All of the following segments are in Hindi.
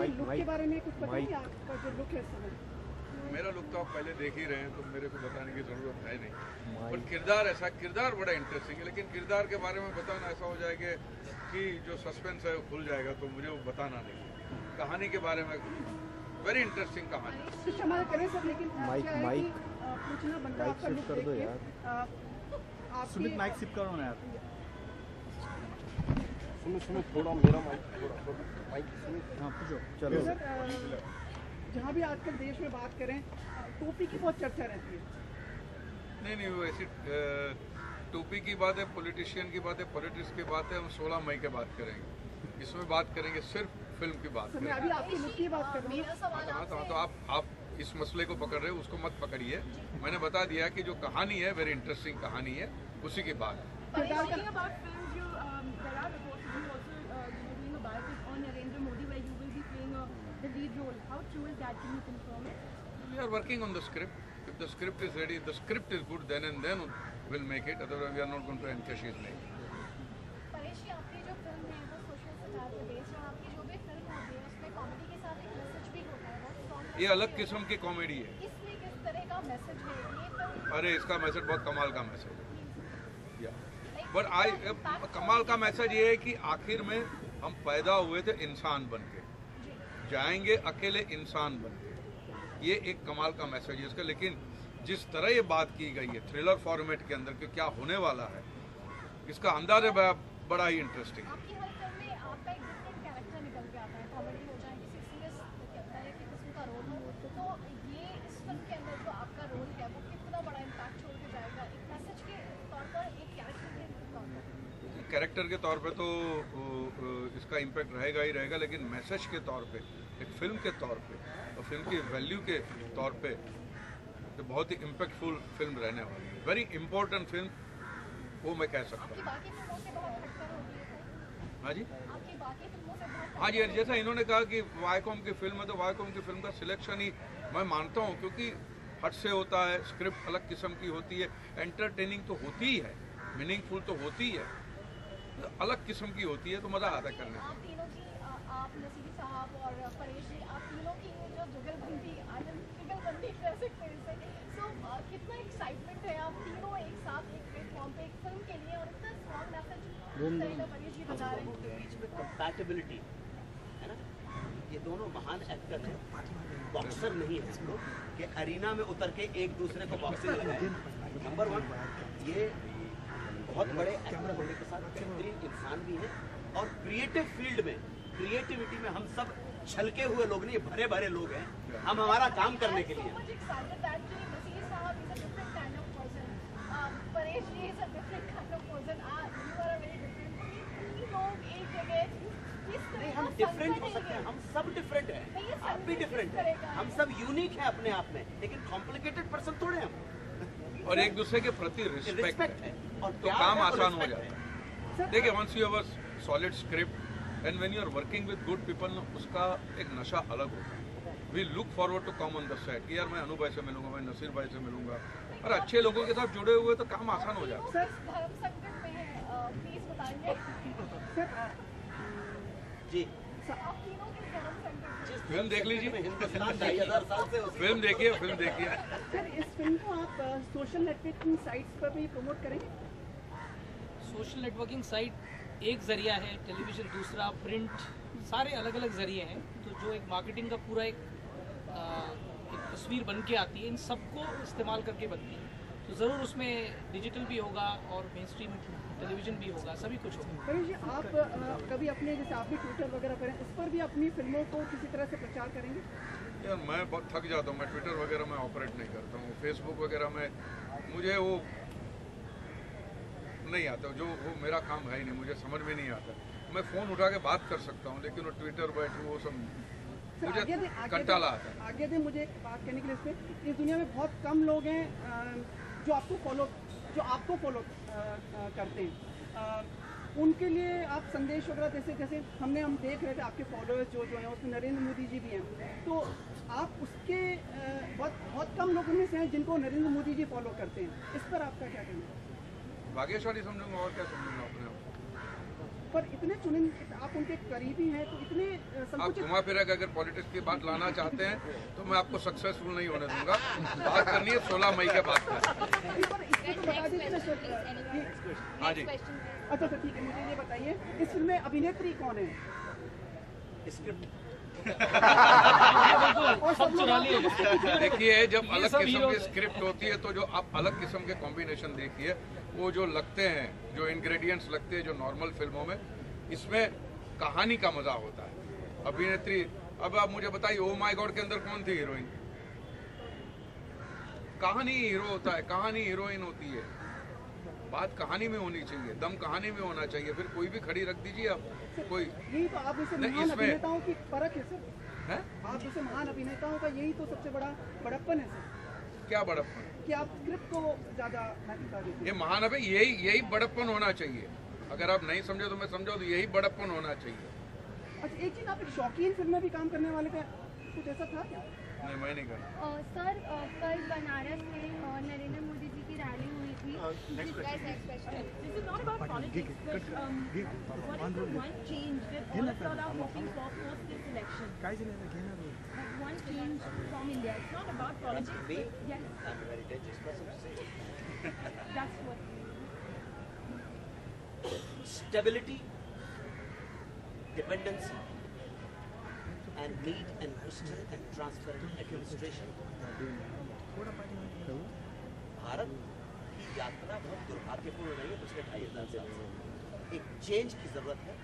अपने लुक के बारे में कुछ बताएंगे? आपका जो लुक है इस समय? मेरा लुक तो आप पहले देख ही रहे हैं, तो मेरे को बताने की जरूरत है नहीं। पर किरदार बड़ा इंटरेस्टिंग है, लेकिन किरदार के बारे में बताना ऐसा हो जाएगा कि जो सस्पेंस है वो खुल जाएगा, तो मुझे वो बताना नहीं। कहानी के बारे में वेरी इंटरेस्टिंग कहानी। क्षमा करें सर, लेकिन पूछना बनता है आपका लुक देख के। सुमित माइक सिप करो ना यार। सुमित थोड़ा मेरा माइक सुमित। हाँ पूछो। चलो सर, जहाँ भी आजकल देश में बात करें, टोपी की बहुत चर्चा रहती है। नहीं वो ऐसी टोपी की बात है, पॉलिटिशियन की बात है, पॉलिटिक्स की बात है। हम 16 मई के बात करेंगे, इसमें बात करेंगे सिर्फ फिल्म की बात मैं अभी आपकी लुक की बात कर रही हूँ। तो आप इस मसले को पकड़ रहे हो, उसको मत पकड़िए। मैंने बता दिया कि जो कहानी है वेरी इंटरेस्टिंग कहानी है, उसी की बात है। We are working on the script. If the script is ready, if the script is good, then and then we'll make it. Otherwise, we are not going to encash his name. Paresh जी, आपकी जो फिल्म है वो सोशल सटायर पे बेस्ड है। आपकी जो भी फिल्म होती है उसमें कॉमेडी के साथ एक मैसेज भी होता है, बहुत स्ट्रॉन्ग। ये अलग किस्म की कॉमेडी है। इसमें किस तरह का मैसेज है ये फिल्म? अरे इसका मैसेज बहुत कमाल का मैसेज है। बट कमाल का मैसेज ये है कि आखिर में हम पैदा हुए थे इंसान बन के, जाएंगे अकेले इंसान बन के। ये एक कमाल का मैसेज है इसका। लेकिन जिस तरह ये बात की गई है थ्रिलर फॉर्मेट के अंदर कि क्या होने वाला है, इसका अंदाज है बड़ा ही इंटरेस्टिंग है। आपकी हर फिल्म में आपका एक डिफरेंट कैरेक्टर निकल के आता है, कॉमेडी हो जाए, किसी सीरियस कहता है कि किस्म का रोल हो, तो ये इस फिल्म के अंदर जो आपका रोल है वो कितना बड़ा इम्पैक्ट छोड़ के जाएगा एक मैसेज के तौर पर, एक कैरेक्टर के तौर पर? कैरेक्टर के तौर पे तो इसका इम्पैक्ट रहेगा ही रहेगा, लेकिन मैसेज के तौर पे, एक फिल्म के तौर पे और फिल्म की वैल्यू के तौर पे तो बहुत ही इम्पैक्टफुल फिल्म रहने वाली है। वेरी इंपॉर्टेंट फिल्म, वो मैं कह सकता हूँ। हाँ जी, हाँ जी, जैसा इन्होंने कहा कि वाईकॉम की फिल्म है, तो वाईकॉम की फिल्म का सिलेक्शन ही मैं मानता हूँ, क्योंकि हट से होता है, स्क्रिप्ट अलग किस्म की होती है, एंटरटेनिंग तो होती ही है, मीनिंगफुल तो होती ही है, तो अलग किस्म की होती है, तो मज़ा आता है करने में। आप नसीर साहब और परेश जी, आप तीनों की जो जुगलबंदी कह सकते हैं इसे, सो कितना एक्साइटमेंट है आप तीनों एक साथ एक प्लेटफॉर्म पे एक फिल्म के लिए, और इतना स्ट्रॉन्ग मैसेज परेश जी बता रहे हैं। बीच में कंपैटिबिलिटी है ना, ये दोनों महान एक्टर हैं, बॉक्सर नहीं है हम लोग कि अरीना में उतर के एक दूसरे को बॉक्सिंग लगाए। नंबर 1, ये बहुत बड़े एक्टर होने के साथ बेहतरीन इंसान भी हैं, और क्रिएटिव फील्ड में, क्रिएटिविटी में हम सब छलके हुए लोग नहीं, भरे भरे लोग हैं। हम हमारा काम करने के लिए हम डिफरेंट हो सकते हैं, हम सब डिफरेंट हैं, आप भी डिफरेंट हैं, हम सब यूनिक हैं अपने आप में, लेकिन कॉम्प्लिकेटेड पर्सन थोड़े हम, और एक दूसरे के प्रति रिस्पेक्ट है, और तो काम आसान हो जाता है। देखिए, once you have a solid script and when you are working with good people, उसका एक नशा अलग होता है। We look forward to come on the set कि यार मैं अनु भाई से मिलूंगा, मैं नसीर भाई से मिलूंगा, और अच्छे लोगों के साथ जुड़े हुए तो काम आसान हो जाता है। जी, फिल्म देख लीजिए, हिंदुस्तान 2500 साल से फिल्म देखिए, फिल्म देखिए। सर, इस फिल्म को आप सोशल नेटवर्किंग साइट्स पर भी प्रमोट करेंगे? सोशल नेटवर्किंग साइट एक ज़रिया है, टेलीविज़न दूसरा, प्रिंट, सारे अलग अलग ज़रिए हैं। तो जो एक मार्केटिंग का पूरा एक तस्वीर बन के आती है, इन सबको इस्तेमाल करके बनती है। तो ज़रूर उसमें डिजिटल भी होगा और मेन स्ट्रीम टेलीविज़न भी होगा, सभी कुछ होगा। परेश जी, आप कभी अपने, जैसे आप भी ट्विटर वगैरह करें, इस पर भी अपनी फिल्मों को किसी तरह से प्रचार करेंगे? यार मैं बहुत थक जाता हूँ, मैं ट्विटर वगैरह में ऑपरेट नहीं करता हूँ, फेसबुक वगैरह में मुझे वो नहीं आता, जो वो मेरा काम है ही नहीं, मुझे समझ में नहीं आता। मैं फ़ोन उठा के बात कर सकता हूँ, लेकिन वो ट्विटर बैठूँ वो सब मुझे कंटाला आता है। आगे दे मुझे बात करने के लिए। इस पर इस दुनिया में बहुत कम लोग हैं जो आपको फॉलो करते हैं, उनके लिए आप संदेश वगैरह, जैसे हम देख रहे थे आपके फॉलोअर्स जो हैं उसमें नरेंद्र मोदी जी भी हैं, तो आप उसके बहुत कम लोगों में से हैं जिनको नरेंद्र मोदी जी फॉलो करते हैं, इस पर आपका क्या कहना है? भाग्यशाली समझूंगा, और क्या समझूंगा अपने आप। पर इतने चुनिंद आप उनके करीबी हैं तो इतने आप संकुचित घुमा फिरा के अगर पॉलिटिक्स की बात लाना चाहते हैं तो मैं आपको सक्सेसफुल नहीं होने दूंगा। बात करनी है 16 मई के बाद का। पर इसको तो बता दीजिए ना सर कि हाँ जी, अच्छा ठीक है, मुझे ये बताइए इस फिल्म में अभिनेत्री कौन है? स्क्रिप्ट और सब लोग देखिए जब ये अलग सब किस्म की heroes- स्क्रिप्ट होती है तो जो आप अलग किस्म के कॉम्बिनेशन देखिए, वो जो लगते हैं, जो इंग्रेडिएंट्स लगते हैं जो नॉर्मल फिल्मों में, इसमें कहानी का मजा होता है। अभिनेत्री, अब आप मुझे बताइए ओ माय गॉड के अंदर कौन थी हीरोइन? कहानी हीरो होता है, कहानी हीरोइन होती है। बात कहानी में होनी चाहिए, दम कहानी में होना चाहिए। फिर कोई भी खड़ी रख दीजिए आप, कोई यही तो आप जैसे नहीं, महान इसमें- अभिनेताओं की फर्क है सर। है आप जैसे महान अभिनेताओं का यही तो सबसे बड़ा बड़प्पन है सर, क्या बड़प्पन? कि आप स्क्रिप्ट को ज्यादा महत्वता देते ये हैं। महान है, यही बड़प्पन होना चाहिए। अगर आप नहीं समझे तो मैं समझाऊं, तो यही बड़प्पन होना चाहिए। अच्छा एक चीज, आप एक शौकीन फिल्म में भी काम करने वाले थे, कुछ ऐसा था क्या? नहीं, मैं नहीं करता। सर कल बनारस में नरेंद्र मोदी जी की रैली हुई थी। This is not about politics, but what is the one change that all of y'all are hoping for post this election? But one change from India. It's not about politics, Me? but yes, I'm a very dangerous person to say. that's what. Stability, dependency, and need and crystal and transparent administration. Bharat की यात्रा बहुत दुर्भाग्यपूर्ण रही है पिछले 2500 साल से। एक चेंज की जरूरत है।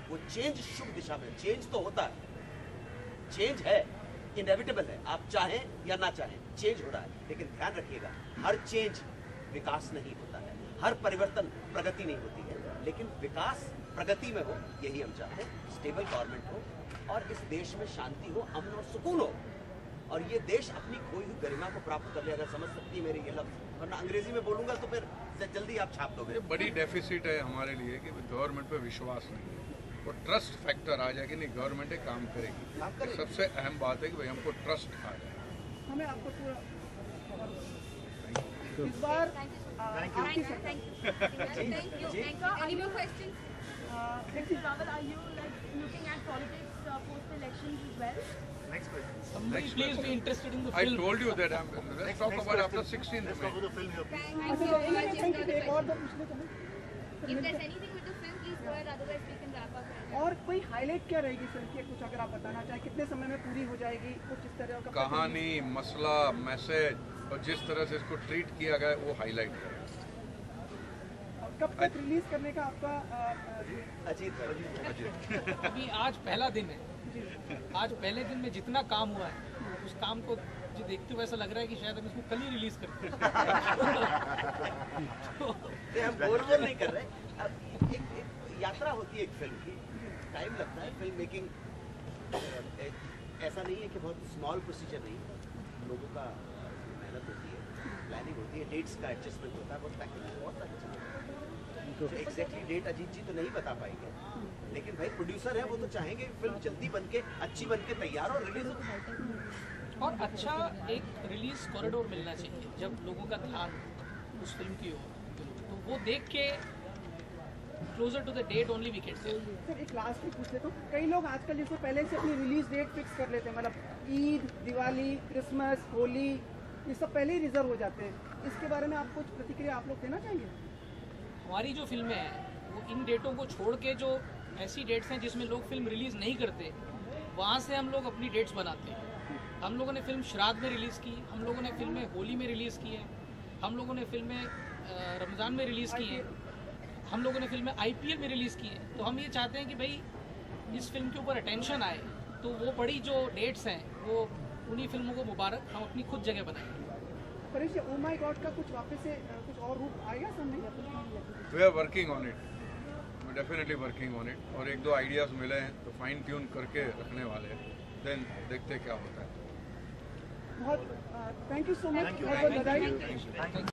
वो चेंज शुभ दिशा में, चेंज तो होता है, चेंज है, इनएविटेबल है, आप चाहें या ना चाहें चेंज हो रहा है। लेकिन ध्यान रखिएगा, हर चेंज विकास नहीं होता है, हर परिवर्तन प्रगति नहीं होती है। लेकिन विकास प्रगति में हो, यही हम चाहते हैं। स्टेबल गवर्नमेंट हो और इस देश में शांति हो, अमन और सुकून हो, और ये देश अपनी खोई हुई गरिमा को प्राप्त कर ले। अगर समझ सकती है मेरे ये लफ्ज, वरना अंग्रेजी में बोलूंगा तो फिर जल्दी आप छाप दोगे। ये बड़ी डेफिसिट है हमारे लिए कि गवर्नमेंट पे विश्वास नहीं है। वो ट्रस्ट फैक्टर आ जाए कि नहीं गवर्नमेंट एक काम करेगी। सबसे अहम बात है कि भाई हमको ट्रस्ट आ जाए। हमें आपको पूरा इस बार आपकी सरकार Any more questions? Mr. Rawal, are you like looking at politics post elections as well? Somebody please be interested in the I film. told you that let's talk about after 16th May. अच्छा थैंक यू। एक और तो पूछने को If there's anything with the film, please go ahead. Otherwise, we can wrap up. right now. और कोई हाईलाइट क्या रहेगी फिल्म की, कुछ अगर आप बताना चाहें, कितने समय में पूरी हो जाएगी, कुछ इस तरह का कहानी, मसला, मैसेज और जिस तरह से इसको ट्रीट किया गया है, वो हाईलाइट करें। कब तक रिलीज करने का आपका अजीत अभी आज पहला दिन है। आज पहले दिन में जितना काम हुआ है उस काम को जो देखते हुए ऐसा लग रहा है कि शायद हम इसको कल ही रिलीज करते हैं। हम बोर नहीं कर रहे। अब एक यात्रा होती है एक फिल्म की, टाइम लगता है। फिल्म मेकिंग ऐसा नहीं है कि बहुत स्मॉल प्रोसीजर नहीं है। लोगों का मेहनत होती है, प्लानिंग होती है, डेट्स का एडजस्टमेंट होता है, बहुत पैकिंग, बहुत सारी चीज़ें। तो एग्जैक्टली डेट अजीत जी तो नहीं बता पाएंगे, लेकिन भाई प्रोड्यूसर है, वो तो चाहेंगे फिल्म जल्दी बनके अच्छी बनके तैयार और रिलीज हो। और अच्छा एक रिलीज कॉरिडोर मिलना चाहिए जब लोगों का ध्यान उस फिल्म की हो, तो वो देख के closer to the date only we can say. Sir एक लास्ट में पूछ लेता हूँ, कई लोग आजकल जैसे पहले से अपनी रिलीज डेट फिक्स कर लेते हैं, मतलब ईद, दिवाली, क्रिसमस, होली, ये सब पहले ही रिजर्व हो जाते हैं। इसके बारे में आप कुछ प्रतिक्रिया आप लोग देना चाहेंगे? हमारी जो फिल्में हैं वो इन डेटों को छोड़ के जो ऐसी डेट्स हैं जिसमें लोग फिल्म रिलीज़ नहीं करते, वहाँ से हम लोग अपनी डेट्स बनाते हैं। हम लोगों ने फिल्म श्राद्ध में रिलीज़ की, हम लोगों ने फिल्में होली में रिलीज़ की हैं, हम लोगों ने फिल्में रमज़ान में रिलीज़ की हैं, हम लोगों ने फिल्में IPL में रिलीज़ की हैं। तो हम ये चाहते हैं कि भाई इस फिल्म के ऊपर अटेंशन आए, तो वो बड़ी जो डेट्स हैं वो उन्हीं फिल्मों को मुबारक, हम अपनी खुद जगह बनाएंगे। परेश, ओ माय गॉड का कुछ वापस से कुछ और रूप आएगा सामने? We are working on it. We're definitely working on it. और एक दो आइडियाज मिले हैं तो फाइन ट्यून करके रखने वाले हैं। देन देखते क्या होता है। बहुत thank you so much. Thank you. बधाई।